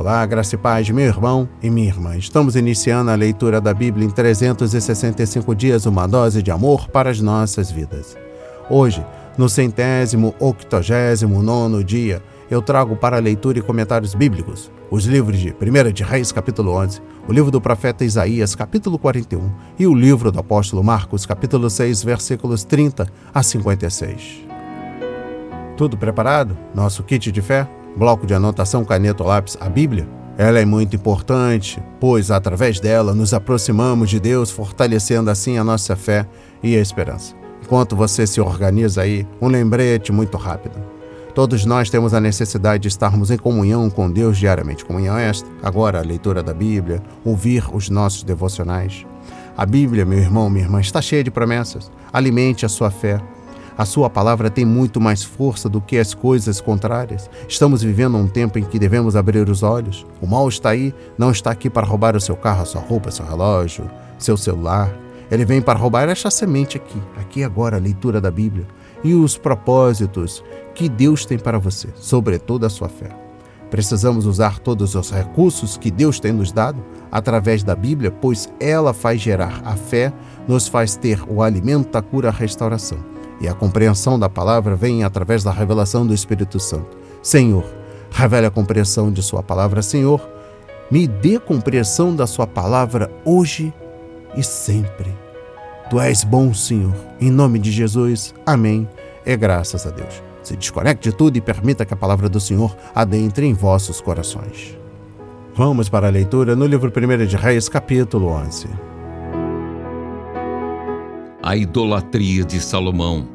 Olá, graça e paz, meu irmão e minha irmã. Estamos iniciando a leitura da Bíblia em 365 dias, uma dose de amor para as nossas vidas. Hoje, no 189º dia, eu trago para leitura e comentários bíblicos os livros de 1 de Reis, capítulo 11, o livro do profeta Isaías, capítulo 41, e o livro do apóstolo Marcos, capítulo 6, versículos 30 a 56. Tudo preparado? Nosso kit de fé? Bloco de anotação, caneta ou lápis, a Bíblia? Ela é muito importante, pois através dela nos aproximamos de Deus, fortalecendo assim a nossa fé e a esperança. Enquanto você se organiza aí, um lembrete muito rápido. Todos nós temos a necessidade de estarmos em comunhão com Deus diariamente. Comunhão esta, agora a leitura da Bíblia, ouvir os nossos devocionais. A Bíblia, meu irmão, minha irmã, está cheia de promessas. Alimente a sua fé. A sua palavra tem muito mais força do que as coisas contrárias. Estamos vivendo um tempo em que devemos abrir os olhos. O mal está aí, não está aqui para roubar o seu carro, a sua roupa, seu relógio, seu celular. Ele vem para roubar esta semente aqui agora, a leitura da Bíblia e os propósitos que Deus tem para você, sobretudo a sua fé. Precisamos usar todos os recursos que Deus tem nos dado através da Bíblia, pois ela faz gerar a fé, nos faz ter o alimento, a cura, a restauração. E a compreensão da palavra vem através da revelação do Espírito Santo. Senhor, revele a compreensão de sua palavra. Senhor, me dê compreensão da sua palavra hoje e sempre. Tu és bom, Senhor. Em nome de Jesus, amém. E graças a Deus. Se desconecte de tudo e permita que a palavra do Senhor adentre em vossos corações. Vamos para a leitura no livro 1 de Reis, capítulo 11. A idolatria de Salomão.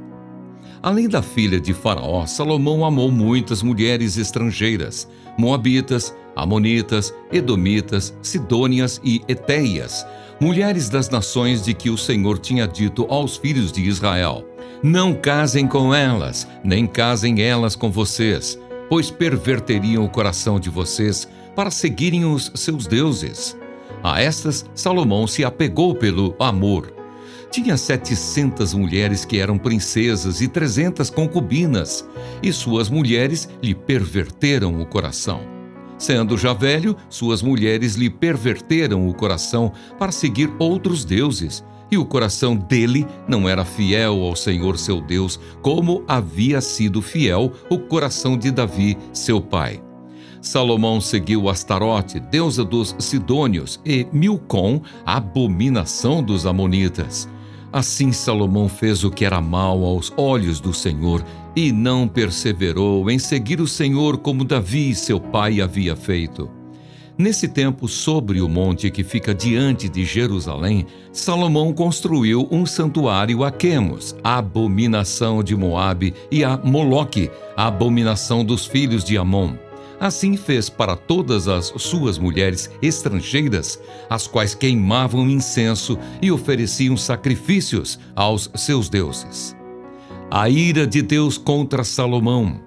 Além da filha de Faraó, Salomão amou muitas mulheres estrangeiras, moabitas, amonitas, edomitas, sidônias e etéias, mulheres das nações de que o Senhor tinha dito aos filhos de Israel: não casem com elas, nem casem elas com vocês, pois perverteriam o coração de vocês para seguirem os seus deuses. A estas Salomão se apegou pelo amor. Tinha 700 mulheres que eram princesas e 300 concubinas, e suas mulheres lhe perverteram o coração. Sendo já velho, suas mulheres lhe perverteram o coração para seguir outros deuses, e o coração dele não era fiel ao Senhor seu Deus, como havia sido fiel o coração de Davi, seu pai. Salomão seguiu Astarote, deusa dos Sidônios, e Milcom, abominação dos Amonitas. Assim Salomão fez o que era mal aos olhos do Senhor e não perseverou em seguir o Senhor como Davi, seu pai, havia feito. Nesse tempo, sobre o monte que fica diante de Jerusalém, Salomão construiu um santuário a Quemos, a abominação de Moabe, e a Moloque, a abominação dos filhos de Amon. Assim fez para todas as suas mulheres estrangeiras, as quais queimavam incenso e ofereciam sacrifícios aos seus deuses. A ira de Deus contra Salomão.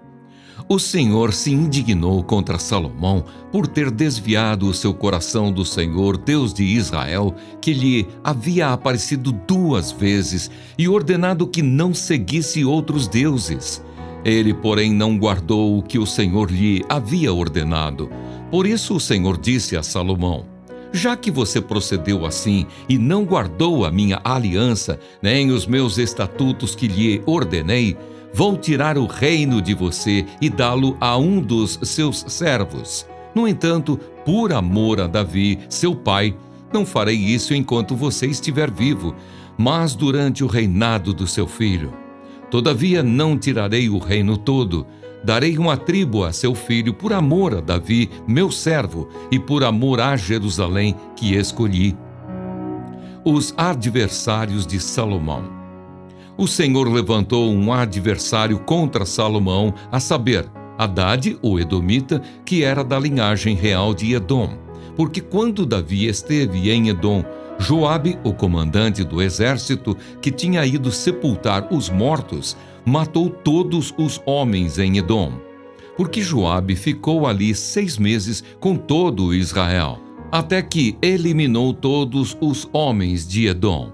O Senhor se indignou contra Salomão por ter desviado o seu coração do Senhor, Deus de Israel, que lhe havia aparecido 2 vezes e ordenado que não seguisse outros deuses. Ele, porém, não guardou o que o Senhor lhe havia ordenado. Por isso o Senhor disse a Salomão: já que você procedeu assim e não guardou a minha aliança, nem os meus estatutos que lhe ordenei, vou tirar o reino de você e dá-lo a um dos seus servos. No entanto, por amor a Davi, seu pai, não farei isso enquanto você estiver vivo, mas durante o reinado do seu filho. Todavia não tirarei o reino todo, darei uma tribo a seu filho por amor a Davi, meu servo, e por amor a Jerusalém que escolhi. Os adversários de Salomão. O Senhor levantou um adversário contra Salomão, a saber, Hadade, o edomita, que era da linhagem real de Edom. Porque quando Davi esteve em Edom, Joabe, o comandante do exército, que tinha ido sepultar os mortos, matou todos os homens em Edom. Porque Joabe ficou ali 6 meses com todo o Israel, até que eliminou todos os homens de Edom.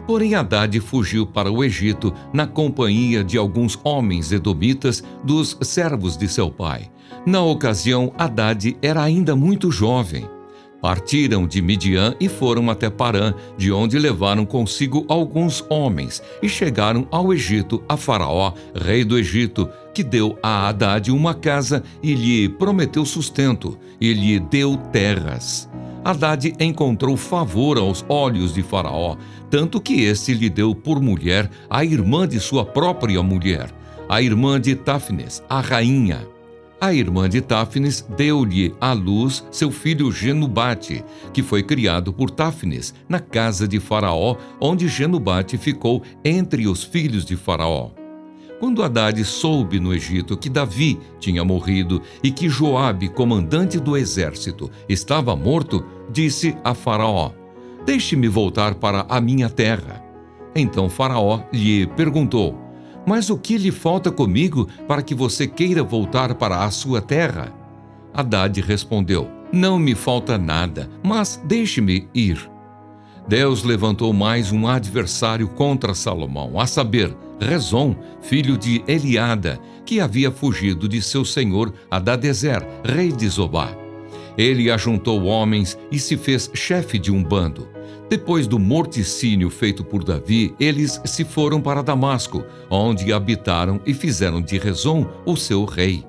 Porém Hadade fugiu para o Egito na companhia de alguns homens edomitas dos servos de seu pai. Na ocasião, Hadade era ainda muito jovem. Partiram de Midian e foram até Parã, de onde levaram consigo alguns homens, e chegaram ao Egito, a Faraó, rei do Egito, que deu a Hadade uma casa e lhe prometeu sustento, e lhe deu terras. Hadade encontrou favor aos olhos de Faraó, tanto que este lhe deu por mulher a irmã de sua própria mulher, a irmã de Táfnis, a rainha. A irmã de Táfnis deu-lhe à luz seu filho Genubate, que foi criado por Táfnis na casa de Faraó, onde Genubate ficou entre os filhos de Faraó. Quando Hadade soube no Egito que Davi tinha morrido e que Joabe, comandante do exército, estava morto, disse a Faraó: "Deixe-me voltar para a minha terra." Então Faraó lhe perguntou: "Mas o que lhe falta comigo para que você queira voltar para a sua terra?" Hadade respondeu: "Não me falta nada, mas deixe-me ir." Deus levantou mais um adversário contra Salomão, a saber, Rezon, filho de Eliada, que havia fugido de seu senhor Hadadezer, rei de Zobá. Ele ajuntou homens e se fez chefe de um bando. Depois do morticínio feito por Davi, eles se foram para Damasco, onde habitaram e fizeram de Rezon o seu rei.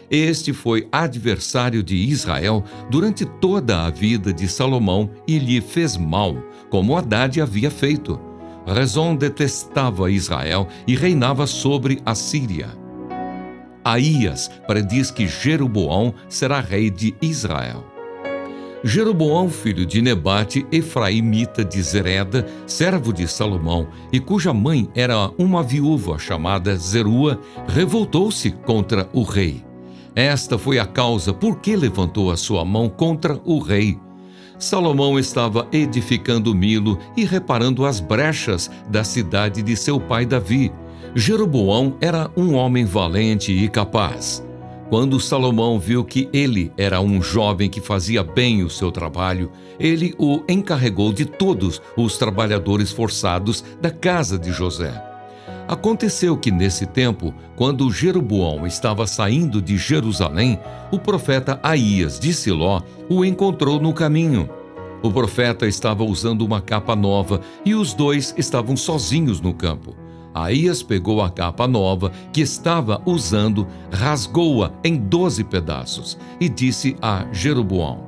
Este foi adversário de Israel durante toda a vida de Salomão e lhe fez mal, como Hadade havia feito. Rezon detestava Israel e reinava sobre a Síria. Aías prediz que Jeroboão será rei de Israel. Jeroboão, filho de Nebate, efraimita de Zereda, servo de Salomão, e cuja mãe era uma viúva chamada Zerua, revoltou-se contra o rei. Esta foi a causa por que levantou a sua mão contra o rei. Salomão estava edificando Milo e reparando as brechas da cidade de seu pai Davi. Jeroboão era um homem valente e capaz. Quando Salomão viu que ele era um jovem que fazia bem o seu trabalho, ele o encarregou de todos os trabalhadores forçados da casa de José. Aconteceu que nesse tempo, quando Jeroboão estava saindo de Jerusalém, o profeta Aías de Siló o encontrou no caminho. O profeta estava usando uma capa nova e os dois estavam sozinhos no campo. Aías pegou a capa nova que estava usando, rasgou-a em 12 pedaços e disse a Jeroboão: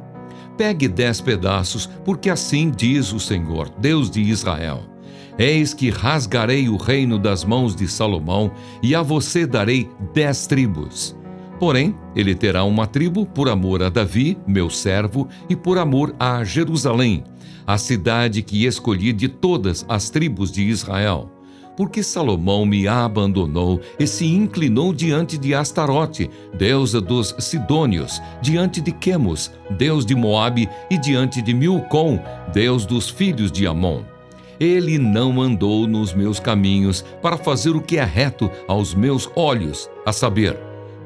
"Pegue 10 pedaços, porque assim diz o Senhor, Deus de Israel: Eis que rasgarei o reino das mãos de Salomão e a você darei 10 tribos. Porém, ele terá uma tribo por amor a Davi, meu servo, e por amor a Jerusalém, a cidade que escolhi de todas as tribos de Israel. Porque Salomão me abandonou e se inclinou diante de Astarote, deusa dos Sidônios, diante de Quemos, deus de Moabe, e diante de Milcom, deus dos filhos de Amon. Ele não andou nos meus caminhos para fazer o que é reto aos meus olhos, a saber,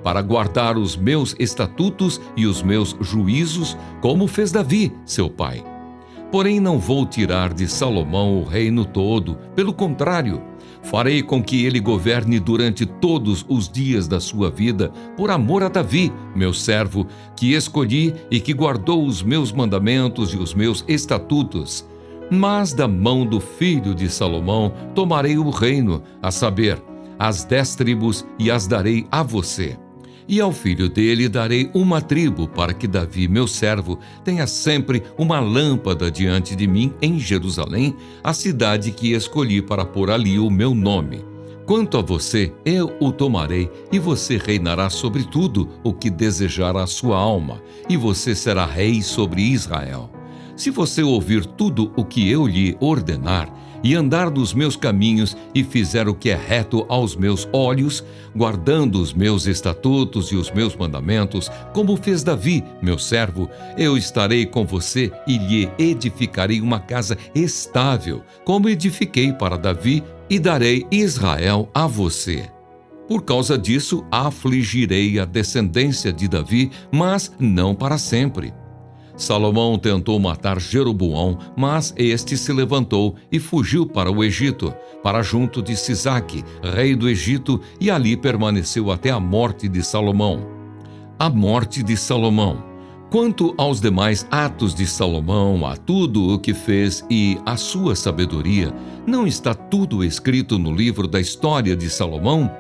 para guardar os meus estatutos e os meus juízos, como fez Davi, seu pai. Porém, não vou tirar de Salomão o reino todo, pelo contrário, farei com que ele governe durante todos os dias da sua vida, por amor a Davi, meu servo, que escolhi e que guardou os meus mandamentos e os meus estatutos. Mas da mão do filho de Salomão tomarei o reino, a saber, as 10 tribos, e as darei a você. E ao filho dele darei uma tribo, para que Davi, meu servo, tenha sempre uma lâmpada diante de mim em Jerusalém, a cidade que escolhi para pôr ali o meu nome. Quanto a você, eu o tomarei, e você reinará sobre tudo o que desejar a sua alma, e você será rei sobre Israel. Se você ouvir tudo o que eu lhe ordenar, e andar nos meus caminhos, e fizer o que é reto aos meus olhos, guardando os meus estatutos e os meus mandamentos, como fez Davi, meu servo, eu estarei com você e lhe edificarei uma casa estável, como edifiquei para Davi, e darei Israel a você. Por causa disso, afligirei a descendência de Davi, mas não para sempre. Salomão tentou matar Jeroboão, mas este se levantou e fugiu para o Egito, para junto de Sisaque, rei do Egito, e ali permaneceu até a morte de Salomão. A morte de Salomão. Quanto aos demais atos de Salomão, a tudo o que fez e a sua sabedoria, não está tudo escrito no livro da história de Salomão?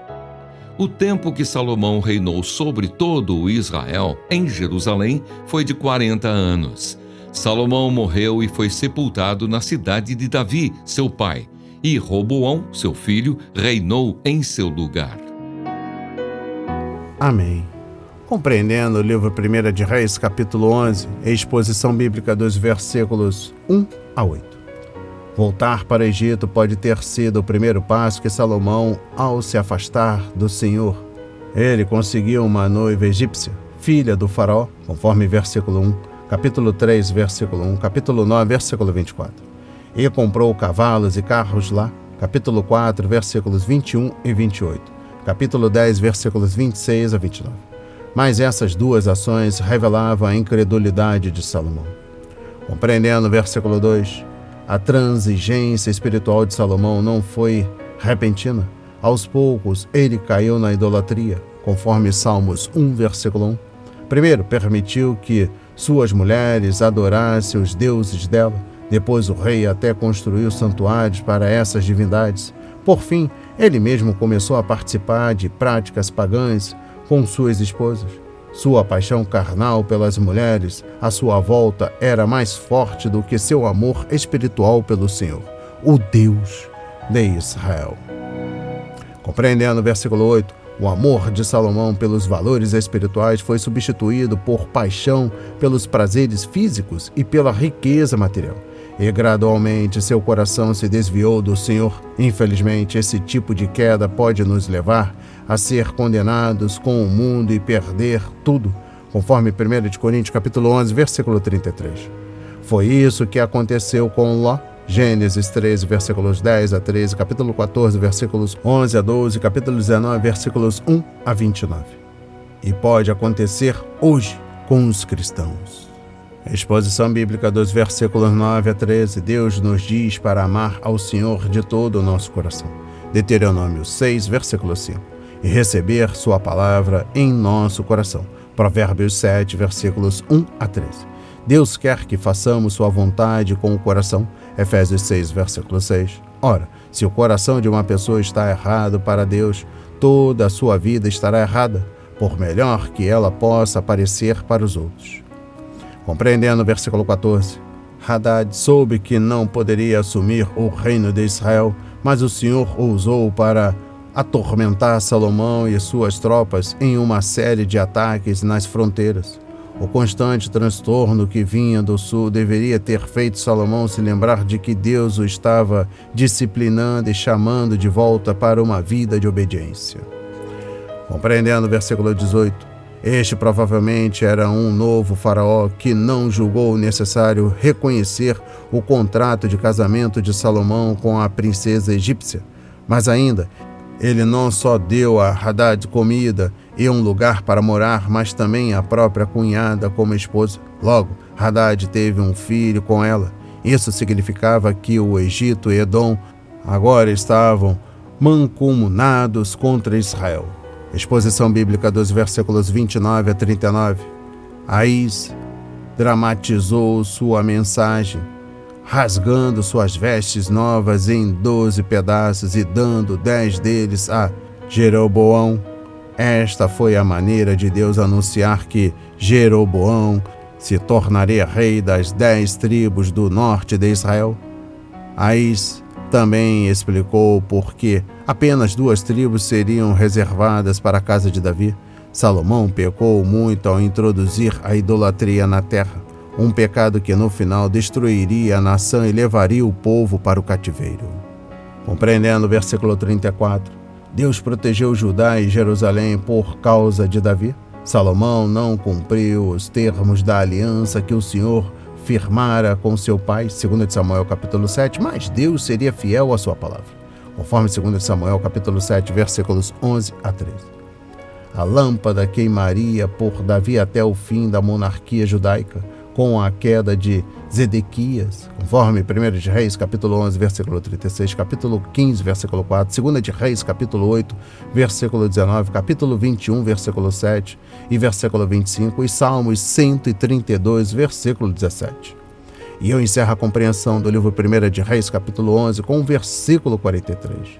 O tempo que Salomão reinou sobre todo o Israel, em Jerusalém, foi de 40 anos. Salomão morreu e foi sepultado na cidade de Davi, seu pai, e Roboão, seu filho, reinou em seu lugar. Amém. Compreendendo o livro 1 de Reis, capítulo 11, exposição bíblica dos versículos 1 a 8. Voltar para o Egito pode ter sido o primeiro passo que Salomão, ao se afastar do Senhor, ele conseguiu uma noiva egípcia, filha do faraó, conforme versículo 1, capítulo 3, versículo 1, capítulo 9, versículo 24. E comprou cavalos e carros lá, capítulo 4, versículos 21 e 28, capítulo 10, versículos 26 a 29. Mas essas duas ações revelavam a incredulidade de Salomão. Compreendendo o versículo 2, a transigência espiritual de Salomão não foi repentina. Aos poucos, ele caiu na idolatria, conforme Salmos 1, versículo 1. Primeiro, permitiu que suas mulheres adorassem os deuses dela. Depois, o rei até construiu santuários para essas divindades. Por fim, ele mesmo começou a participar de práticas pagãs com suas esposas. Sua paixão carnal pelas mulheres à sua volta era mais forte do que seu amor espiritual pelo Senhor, o Deus de Israel. Compreendendo o versículo 8, o amor de Salomão pelos valores espirituais foi substituído por paixão pelos prazeres físicos e pela riqueza material. E gradualmente seu coração se desviou do Senhor. Infelizmente, esse tipo de queda pode nos levar a ser condenados com o mundo e perder tudo, conforme 1 Coríntios capítulo 11, versículo 33. Foi isso que aconteceu com Ló. Gênesis 13, versículos 10 a 13, capítulo 14, versículos 11 a 12, capítulo 19, versículos 1 a 29. E pode acontecer hoje com os cristãos. Exposição bíblica dos versículos 9 a 13. Deus nos diz para amar ao Senhor de todo o nosso coração. Deuteronômio 6, versículo 5. E receber sua palavra em nosso coração. Provérbios 7, versículos 1 a 13. Deus quer que façamos sua vontade com o coração. Efésios 6, versículo 6. Ora, se o coração de uma pessoa está errado para Deus, toda a sua vida estará errada, por melhor que ela possa parecer para os outros. Compreendendo o versículo 14, Hadad soube que não poderia assumir o reino de Israel, mas o Senhor o usou para atormentar Salomão e suas tropas em uma série de ataques nas fronteiras. O constante transtorno que vinha do sul deveria ter feito Salomão se lembrar de que Deus o estava disciplinando e chamando de volta para uma vida de obediência. Compreendendo o versículo 18, este provavelmente era um novo faraó que não julgou necessário reconhecer o contrato de casamento de Salomão com a princesa egípcia, mas ainda ele não só deu a Hadad comida e um lugar para morar, mas também a própria cunhada como esposa. Logo, Hadad teve um filho com ela. Isso significava que o Egito e Edom agora estavam mancomunados contra Israel. Exposição bíblica dos versículos 29 a 39. Aís dramatizou sua mensagem, rasgando suas vestes novas em 12 pedaços e dando 10 deles a Jeroboão. Esta foi a maneira de Deus anunciar que Jeroboão se tornaria rei das 10 tribos do norte de Israel. Aís também explicou por que apenas 2 tribos seriam reservadas para a casa de Davi. Salomão pecou muito ao introduzir a idolatria na terra, um pecado que no final destruiria a nação e levaria o povo para o cativeiro. Compreendendo o versículo 34, Deus protegeu Judá e Jerusalém por causa de Davi. Salomão não cumpriu os termos da aliança que o Senhor firmara com seu pai, 2 Samuel capítulo 7, mas Deus seria fiel à sua palavra, conforme 2 Samuel capítulo 7, versículos 11 a 13. A lâmpada queimaria por Davi até o fim da monarquia judaica, com a queda de Zedequias, conforme 1 de Reis, capítulo 11, versículo 36, capítulo 15, versículo 4, 2 de Reis, capítulo 8, versículo 19, capítulo 21, versículo 7 e versículo 25, e Salmos 132, versículo 17. E eu encerro a compreensão do livro 1 de Reis, capítulo 11, com o versículo 43.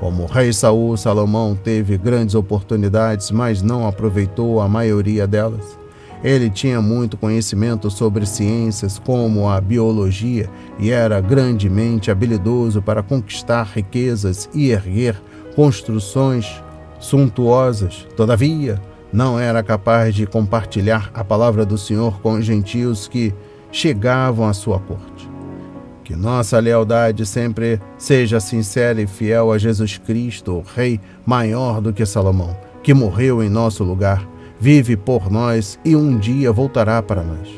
Como o rei Saul, Salomão teve grandes oportunidades, mas não aproveitou a maioria delas. Ele tinha muito conhecimento sobre ciências como a biologia e era grandemente habilidoso para conquistar riquezas e erguer construções suntuosas. Todavia, não era capaz de compartilhar a palavra do Senhor com os gentios que chegavam à sua corte. Que nossa lealdade sempre seja sincera e fiel a Jesus Cristo, o Rei maior do que Salomão, que morreu em nosso lugar, vive por nós e um dia voltará para nós.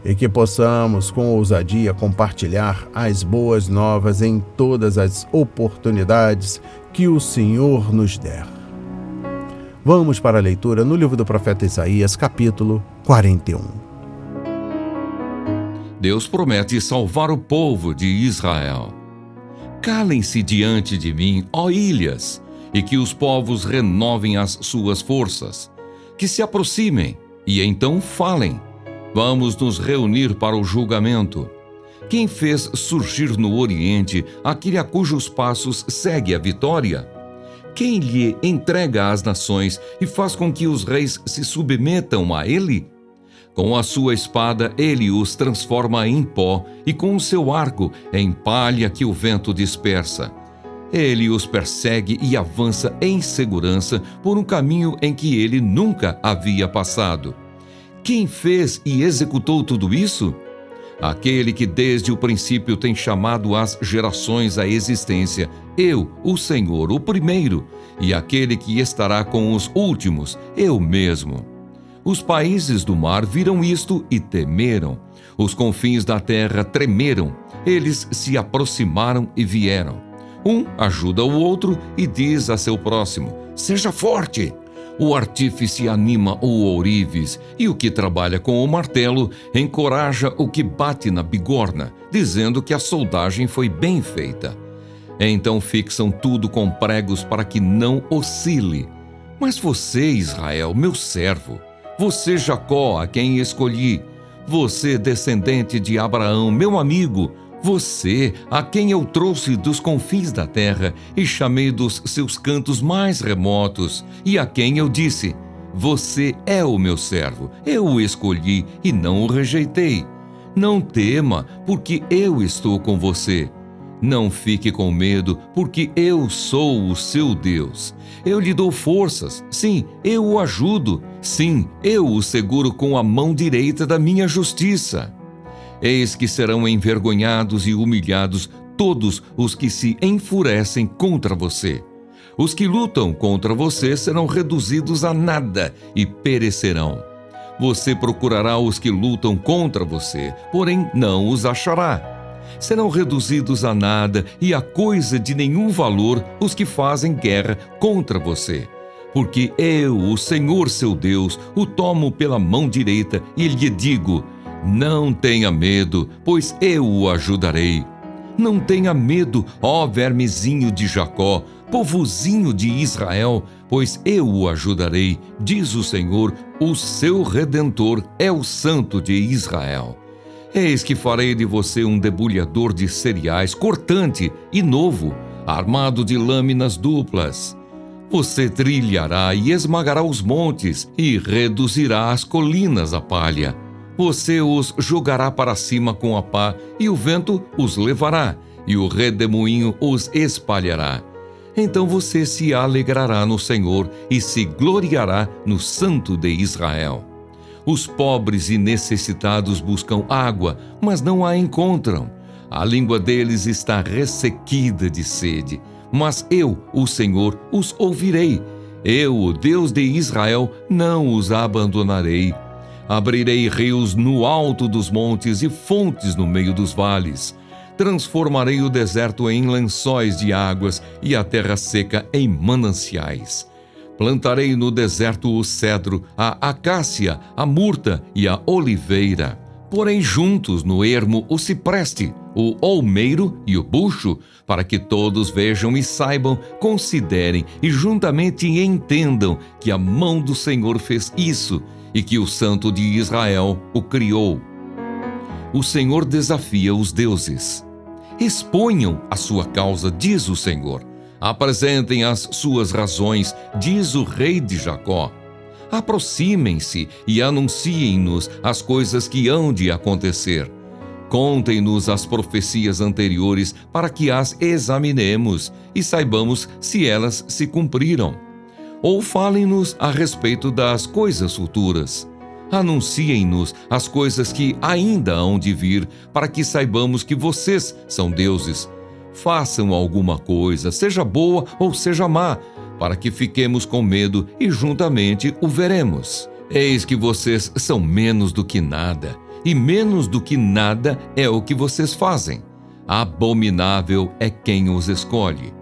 E que possamos, com ousadia, compartilhar as boas novas em todas as oportunidades que o Senhor nos der. Vamos para a leitura no livro do profeta Isaías, capítulo 41. Deus promete salvar o povo de Israel. Calem-se diante de mim, ó ilhas, e que os povos renovem as suas forças. Que se aproximem e então falem. Vamos nos reunir para o julgamento. Quem fez surgir no Oriente aquele a cujos passos segue a vitória? Quem lhe entrega as nações e faz com que os reis se submetam a ele? Com a sua espada ele os transforma em pó e com o seu arco em palha que o vento dispersa. Ele os persegue e avança em segurança por um caminho em que ele nunca havia passado. Quem fez e executou tudo isso? Aquele que desde o princípio tem chamado as gerações à existência, eu, o Senhor, o primeiro, e aquele que estará com os últimos, eu mesmo. Os países do mar viram isto e temeram. Os confins da terra tremeram. Eles se aproximaram e vieram. Um ajuda o outro e diz a seu próximo: seja forte. O artífice anima o ourives, e o que trabalha com o martelo encoraja o que bate na bigorna, dizendo que a soldagem foi bem feita. Então fixam tudo com pregos para que não oscile. Mas você, Israel, meu servo, você, Jacó, a quem escolhi, você, descendente de Abraão, meu amigo, você, a quem eu trouxe dos confins da terra e chamei dos seus cantos mais remotos, e a quem eu disse: você é o meu servo, eu o escolhi e não o rejeitei. Não tema, porque eu estou com você. Não fique com medo, porque eu sou o seu Deus. Eu lhe dou forças, sim, eu o ajudo, sim, eu o seguro com a mão direita da minha justiça. Eis que serão envergonhados e humilhados todos os que se enfurecem contra você. Os que lutam contra você serão reduzidos a nada e perecerão. Você procurará os que lutam contra você, porém não os achará. Serão reduzidos a nada e a coisa de nenhum valor os que fazem guerra contra você. Porque eu, o Senhor seu Deus, o tomo pela mão direita e lhe digo: não tenha medo, pois eu o ajudarei. Não tenha medo, ó vermezinho de Jacó, povozinho de Israel, pois eu o ajudarei, diz o Senhor, o seu Redentor é o Santo de Israel. Eis que farei de você um debulhador de cereais, cortante e novo, armado de lâminas duplas. Você trilhará e esmagará os montes e reduzirá as colinas a palha. Você os jogará para cima com a pá e o vento os levará e o redemoinho os espalhará. Então você se alegrará no Senhor e se gloriará no Santo de Israel. Os pobres e necessitados buscam água, mas não a encontram. A língua deles está ressequida de sede. Mas eu, o Senhor, os ouvirei. Eu, o Deus de Israel, não os abandonarei. Abrirei rios no alto dos montes e fontes no meio dos vales. Transformarei o deserto em lençóis de águas e a terra seca em mananciais. Plantarei no deserto o cedro, a acácia, a murta e a oliveira. Porém juntos no ermo o cipreste, o olmeiro e o bucho, para que todos vejam e saibam, considerem e juntamente entendam que a mão do Senhor fez isso e que o Santo de Israel o criou. O Senhor desafia os deuses. Exponham a sua causa, diz o Senhor. Apresentem as suas razões, diz o Rei de Jacó. Aproximem-se e anunciem-nos as coisas que hão de acontecer. Contem-nos as profecias anteriores para que as examinemos e saibamos se elas se cumpriram. Ou falem-nos a respeito das coisas futuras. Anunciem-nos as coisas que ainda hão de vir, para que saibamos que vocês são deuses. Façam alguma coisa, seja boa ou seja má, para que fiquemos com medo e juntamente o veremos. Eis que vocês são menos do que nada, e menos do que nada é o que vocês fazem. Abominável é quem os escolhe.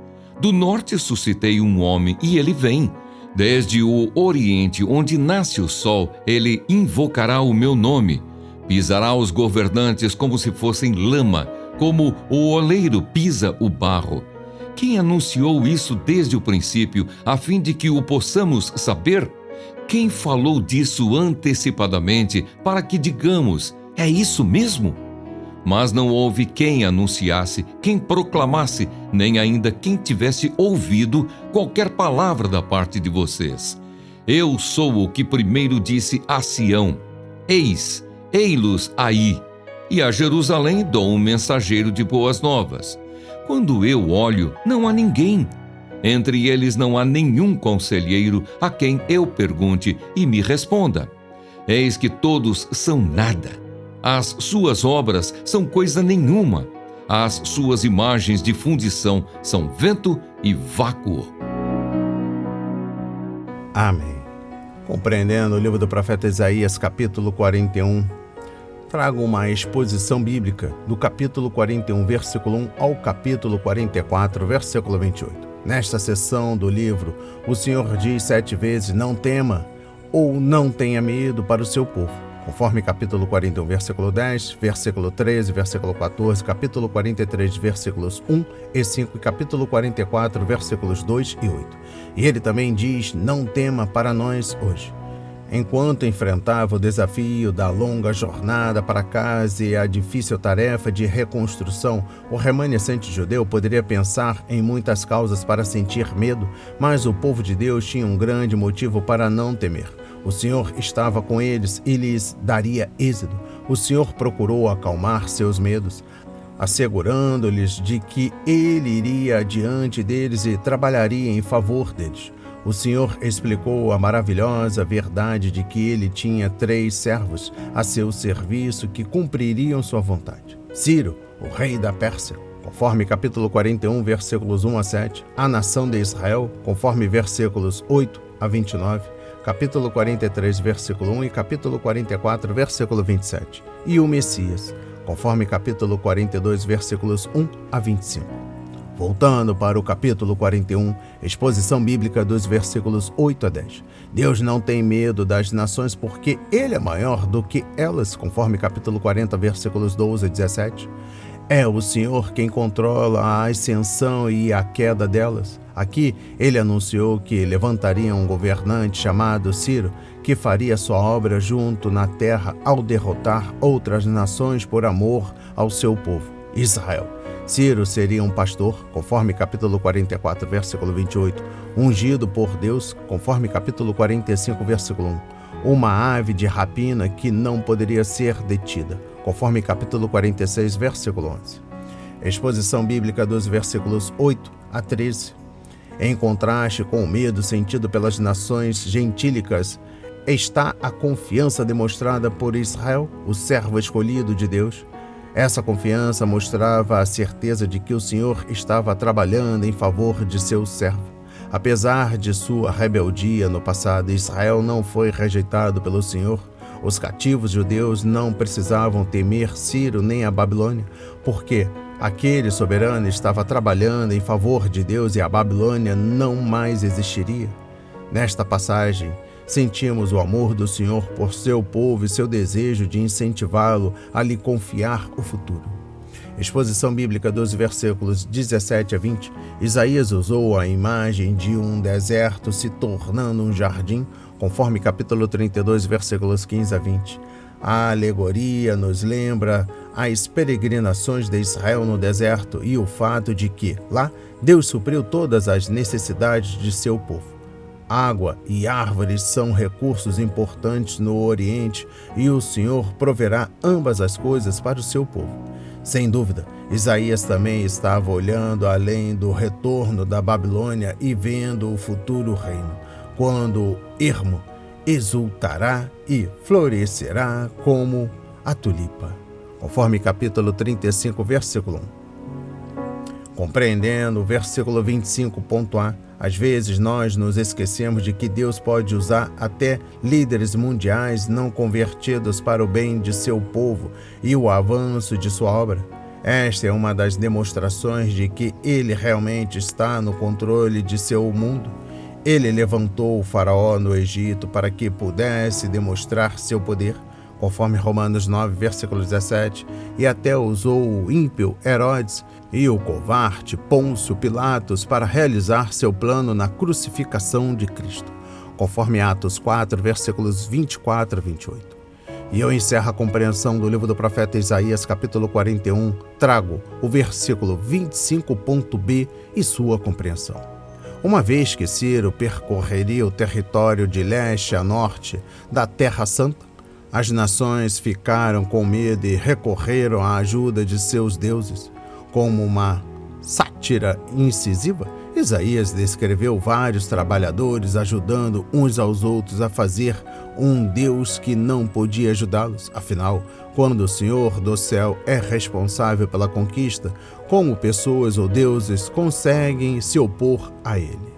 Do norte suscitei um homem, e ele vem. Desde o oriente, onde nasce o sol, ele invocará o meu nome. Pisará os governantes como se fossem lama, como o oleiro pisa o barro. Quem anunciou isso desde o princípio, a fim de que o possamos saber? Quem falou disso antecipadamente, para que digamos, é isso mesmo? Mas não houve quem anunciasse, quem proclamasse, nem ainda quem tivesse ouvido qualquer palavra da parte de vocês. Eu sou o que primeiro disse a Sião, ei-los aí, e a Jerusalém dou um mensageiro de boas novas. Quando eu olho, não há ninguém. Entre eles não há nenhum conselheiro a quem eu pergunte e me responda. Eis que todos são nada. As suas obras são coisa nenhuma. As suas imagens de fundição são vento e vácuo. Amém. Compreendendo o livro do profeta Isaías, capítulo 41, trago uma exposição bíblica do capítulo 41, versículo 1 ao capítulo 44, versículo 28. Nesta seção do livro, o Senhor diz 7 vezes, não tema ou não tenha medo para o seu povo, conforme capítulo 41, versículo 10, versículo 13, versículo 14, capítulo 43, versículos 1 e 5 e capítulo 44, versículos 2 e 8. E ele também diz, não tema para nós hoje. Enquanto enfrentava o desafio da longa jornada para casa e a difícil tarefa de reconstrução, o remanescente judeu poderia pensar em muitas causas para sentir medo, mas o povo de Deus tinha um grande motivo para não temer. O Senhor estava com eles e lhes daria êxito. O Senhor procurou acalmar seus medos, assegurando-lhes de que Ele iria adiante deles e trabalharia em favor deles. O Senhor explicou a maravilhosa verdade de que ele tinha 3 servos a seu serviço que cumpririam sua vontade. Ciro, o rei da Pérsia, conforme capítulo 41, versículos 1 a 7, a nação de Israel, conforme versículos 8 a 29, capítulo 43, versículo 1 e capítulo 44, versículo 27, e o Messias, conforme capítulo 42, versículos 1 a 25. Voltando para o capítulo 41, exposição bíblica dos versículos 8 a 10. Deus não tem medo das nações porque Ele é maior do que elas, conforme capítulo 40, versículos 12 a 17. É o Senhor quem controla a ascensão e a queda delas. Aqui, Ele anunciou que levantaria um governante chamado Ciro, que faria sua obra junto na terra ao derrotar outras nações por amor ao seu povo, Israel. Ciro seria um pastor, conforme capítulo 44, versículo 28, ungido por Deus, conforme capítulo 45, versículo 1, uma ave de rapina que não poderia ser detida, conforme capítulo 46, versículo 11. Exposição bíblica dos versículos 8 a 13. Em contraste com o medo sentido pelas nações gentílicas, está a confiança demonstrada por Israel, o servo escolhido de Deus. Essa confiança mostrava a certeza de que o Senhor estava trabalhando em favor de seu servo. Apesar de sua rebeldia no passado, Israel não foi rejeitado pelo Senhor. Os cativos judeus não precisavam temer Ciro nem a Babilônia, porque aquele soberano estava trabalhando em favor de Deus e a Babilônia não mais existiria. Nesta passagem, sentimos o amor do Senhor por seu povo e seu desejo de incentivá-lo a lhe confiar o futuro. Exposição bíblica dos versículos 17 a 20, Isaías usou a imagem de um deserto se tornando um jardim, conforme capítulo 32, versículos 15 a 20. A alegoria nos lembra as peregrinações de Israel no deserto e o fato de que, lá, Deus supriu todas as necessidades de seu povo. Água e árvores são recursos importantes no Oriente e o Senhor proverá ambas as coisas para o seu povo. Sem dúvida, Isaías também estava olhando além do retorno da Babilônia e vendo o futuro reino, quando Hermo exultará e florescerá como a tulipa, conforme capítulo 35, versículo 1. Compreendendo o versículo 25.a, às vezes nós nos esquecemos de que Deus pode usar até líderes mundiais não convertidos para o bem de seu povo e o avanço de sua obra. Esta é uma das demonstrações de que Ele realmente está no controle de seu mundo. Ele levantou o faraó no Egito para que pudesse demonstrar seu poder, conforme Romanos 9, versículo 17, e até usou o ímpio Herodes e o covarde Pôncio Pilatos para realizar seu plano na crucificação de Cristo, conforme Atos 4, versículos 24 a 28. E eu encerro a compreensão do livro do profeta Isaías, capítulo 41, trago o versículo 25.b e sua compreensão. Uma vez que Ciro percorreria o território de leste a norte da Terra Santa, as nações ficaram com medo e recorreram à ajuda de seus deuses. Como uma sátira incisiva, Isaías descreveu vários trabalhadores ajudando uns aos outros a fazer um Deus que não podia ajudá-los. Afinal, quando o Senhor do céu é responsável pela conquista, como pessoas ou deuses conseguem se opor a ele?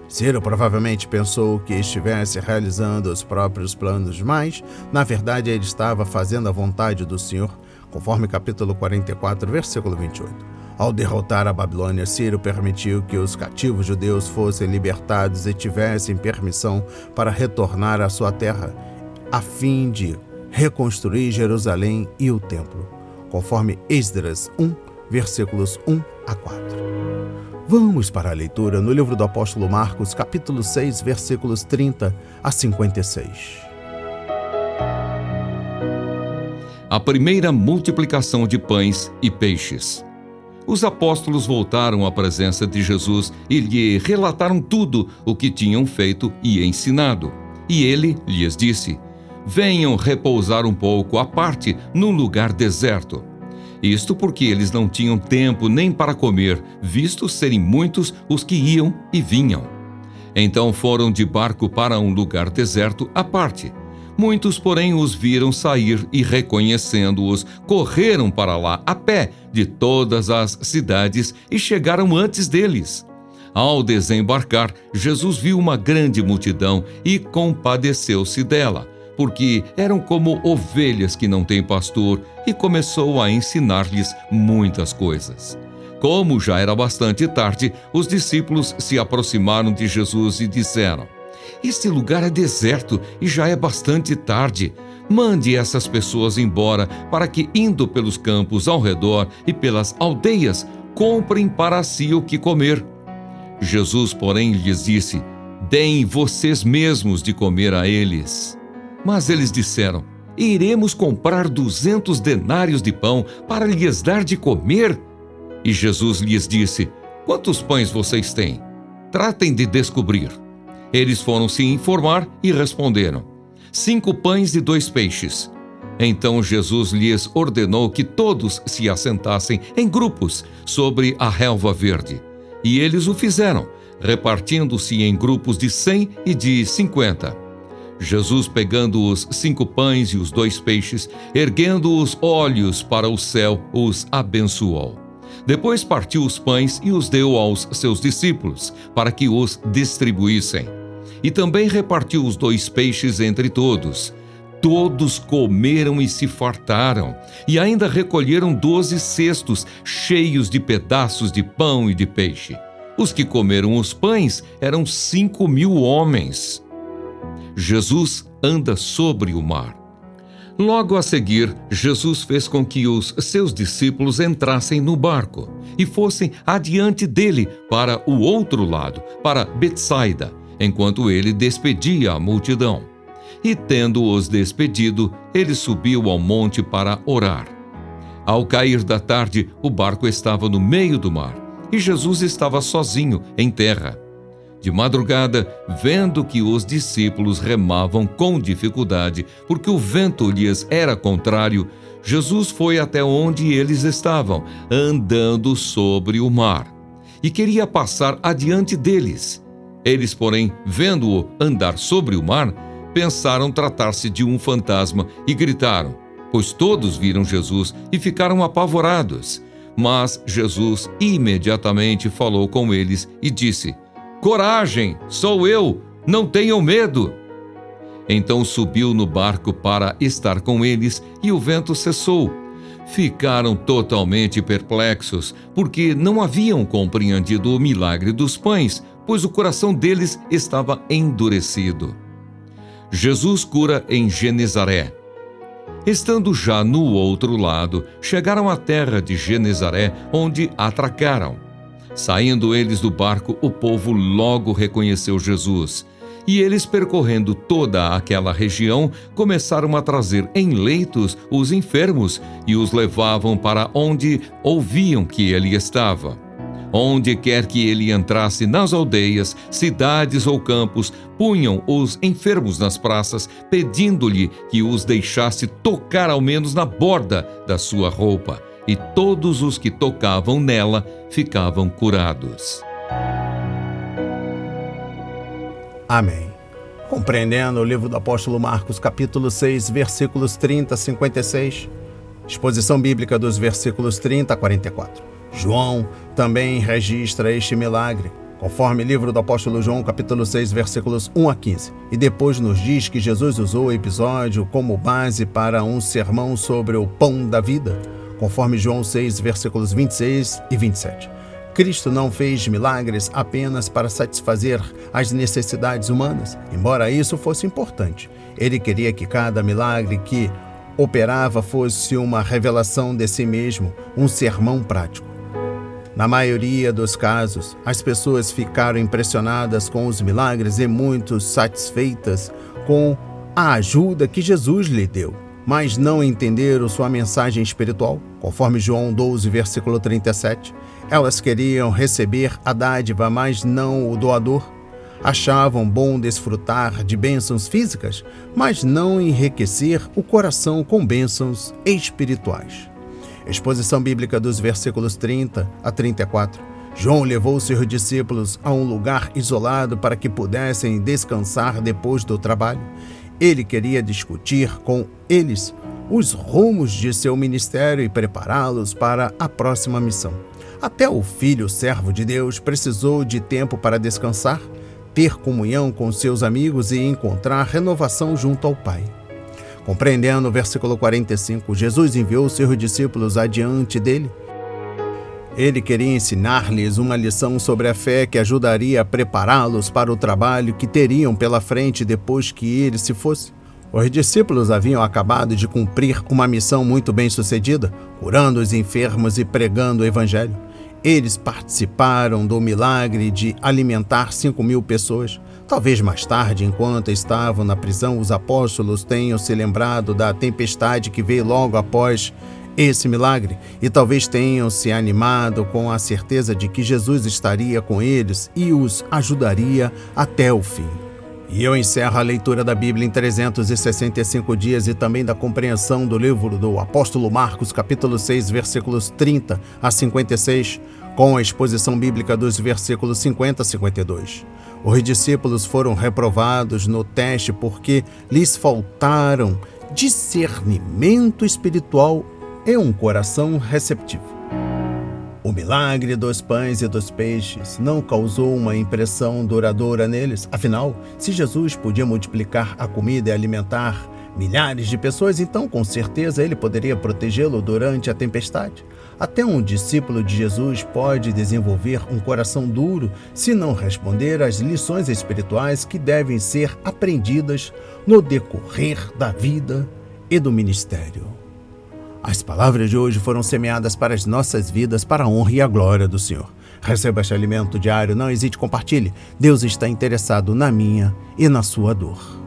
Ciro provavelmente pensou que estivesse realizando os próprios planos, mas, na verdade, ele estava fazendo a vontade do Senhor, conforme capítulo 44, versículo 28. Ao derrotar a Babilônia, Ciro permitiu que os cativos judeus fossem libertados e tivessem permissão para retornar à sua terra, a fim de reconstruir Jerusalém e o templo, conforme Esdras 1, versículos 1 a 4. Vamos para a leitura no livro do apóstolo Marcos, capítulo 6, versículos 30 a 56. A primeira multiplicação de pães e peixes. Os apóstolos voltaram à presença de Jesus e lhe relataram tudo o que tinham feito e ensinado. E ele lhes disse: venham repousar um pouco à parte num lugar deserto. Isto porque eles não tinham tempo nem para comer, visto serem muitos os que iam e vinham. Então foram de barco para um lugar deserto à parte. Muitos, porém, os viram sair e, reconhecendo-os, correram para lá a pé de todas as cidades e chegaram antes deles. Ao desembarcar, Jesus viu uma grande multidão e compadeceu-se dela, porque eram como ovelhas que não têm pastor, e começou a ensinar-lhes muitas coisas. Como já era bastante tarde, os discípulos se aproximaram de Jesus e disseram: este lugar é deserto e já é bastante tarde. Mande essas pessoas embora, para que, indo pelos campos ao redor e pelas aldeias, comprem para si o que comer. Jesus, porém, lhes disse: deem vocês mesmos de comer a eles. Mas eles disseram: iremos comprar 200 denários de pão para lhes dar de comer? E Jesus lhes disse: quantos pães vocês têm? Tratem de descobrir. Eles foram se informar e responderam: 5 pães e 2 peixes. Então Jesus lhes ordenou que todos se assentassem em grupos sobre a relva verde. E eles o fizeram, repartindo-se em grupos de 100 e de 50. Jesus, pegando os 5 pães e os 2 peixes, erguendo os olhos para o céu, os abençoou. Depois partiu os pães e os deu aos seus discípulos, para que os distribuíssem. E também repartiu os 2 peixes entre todos. Todos comeram e se fartaram, e ainda recolheram 12 cestos cheios de pedaços de pão e de peixe. Os que comeram os pães eram 5.000 homens. Jesus anda sobre o mar. Logo a seguir, Jesus fez com que os seus discípulos entrassem no barco e fossem adiante dele para o outro lado, para Betsaida, enquanto ele despedia a multidão. E tendo-os despedido, ele subiu ao monte para orar. Ao cair da tarde, o barco estava no meio do mar e Jesus estava sozinho em terra. De madrugada, vendo que os discípulos remavam com dificuldade, porque o vento lhes era contrário, Jesus foi até onde eles estavam, andando sobre o mar, e queria passar adiante deles. Eles, porém, vendo-o andar sobre o mar, pensaram tratar-se de um fantasma e gritaram, pois todos viram Jesus e ficaram apavorados. Mas Jesus imediatamente falou com eles e disse: Coragem, sou eu, não tenham medo. Então subiu no barco para estar com eles e o vento cessou. Ficaram totalmente perplexos, porque não haviam compreendido o milagre dos pães, pois o coração deles estava endurecido. Jesus cura em Genezaré. Estando já no outro lado, chegaram à terra de Genezaré, onde atracaram. Saindo eles do barco, o povo logo reconheceu Jesus. E eles, percorrendo toda aquela região, começaram a trazer em leitos os enfermos e os levavam para onde ouviam que ele estava. Onde quer que ele entrasse, nas aldeias, cidades ou campos, punham os enfermos nas praças, pedindo-lhe que os deixasse tocar ao menos na borda da sua roupa. E todos os que tocavam nela ficavam curados. Amém. Compreendendo o livro do apóstolo Marcos, capítulo 6, versículos 30 a 56, exposição bíblica dos versículos 30 a 44. João também registra este milagre, conforme livro do apóstolo João, capítulo 6, versículos 1 a 15. E depois nos diz que Jesus usou o episódio como base para um sermão sobre o pão da vida, conforme João 6, versículos 26 e 27. Cristo não fez milagres apenas para satisfazer as necessidades humanas, embora isso fosse importante. Ele queria que cada milagre que operava fosse uma revelação de si mesmo, um sermão prático. Na maioria dos casos, as pessoas ficaram impressionadas com os milagres e muito satisfeitas com a ajuda que Jesus lhe deu, mas não entenderam sua mensagem espiritual, conforme João 12, versículo 37. Elas queriam receber a dádiva, mas não o doador. Achavam bom desfrutar de bênçãos físicas, mas não enriquecer o coração com bênçãos espirituais. Exposição bíblica dos versículos 30 a 34. João levou seus discípulos a um lugar isolado para que pudessem descansar depois do trabalho. Ele queria discutir com eles os rumos de seu ministério e prepará-los para a próxima missão. Até o filho, servo de Deus, precisou de tempo para descansar, ter comunhão com seus amigos e encontrar renovação junto ao Pai. Compreendendo o versículo 45, Jesus enviou seus discípulos adiante dele. Ele queria ensinar-lhes uma lição sobre a fé que ajudaria a prepará-los para o trabalho que teriam pela frente depois que ele se fosse. Os discípulos haviam acabado de cumprir uma missão muito bem sucedida, curando os enfermos e pregando o evangelho. Eles participaram do milagre de alimentar 5.000 pessoas. Talvez mais tarde, enquanto estavam na prisão, os apóstolos tenham se lembrado da tempestade que veio logo após esse milagre e talvez tenham se animado com a certeza de que Jesus estaria com eles e os ajudaria até o fim. E eu encerro a leitura da Bíblia em 365 dias e também da compreensão do livro do apóstolo Marcos, capítulo 6, versículos 30 a 56, com a exposição bíblica dos versículos 50 a 52. Os discípulos foram reprovados no teste porque lhes faltaram discernimento espiritual e um coração receptivo. O milagre dos pães e dos peixes não causou uma impressão duradoura neles. Afinal, se Jesus podia multiplicar a comida e alimentar milhares de pessoas, então com certeza ele poderia protegê-lo durante a tempestade. Até um discípulo de Jesus pode desenvolver um coração duro se não responder às lições espirituais que devem ser aprendidas no decorrer da vida e do ministério. As palavras de hoje foram semeadas para as nossas vidas, para a honra e a glória do Senhor. Receba este alimento diário, não hesite, compartilhe. Deus está interessado na minha e na sua dor.